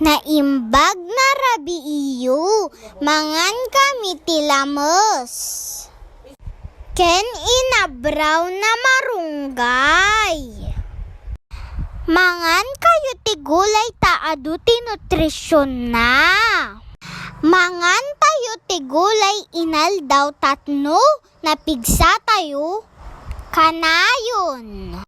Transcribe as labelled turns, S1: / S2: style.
S1: Naimbag na rabi iyo, mangan kami tilamos. Ken inabraw na marunggay. Mangan kayo tigulay taadu tinutrisyon na. Mangan tayo tigulay inal daw tatno, napigsa tayo kanayon.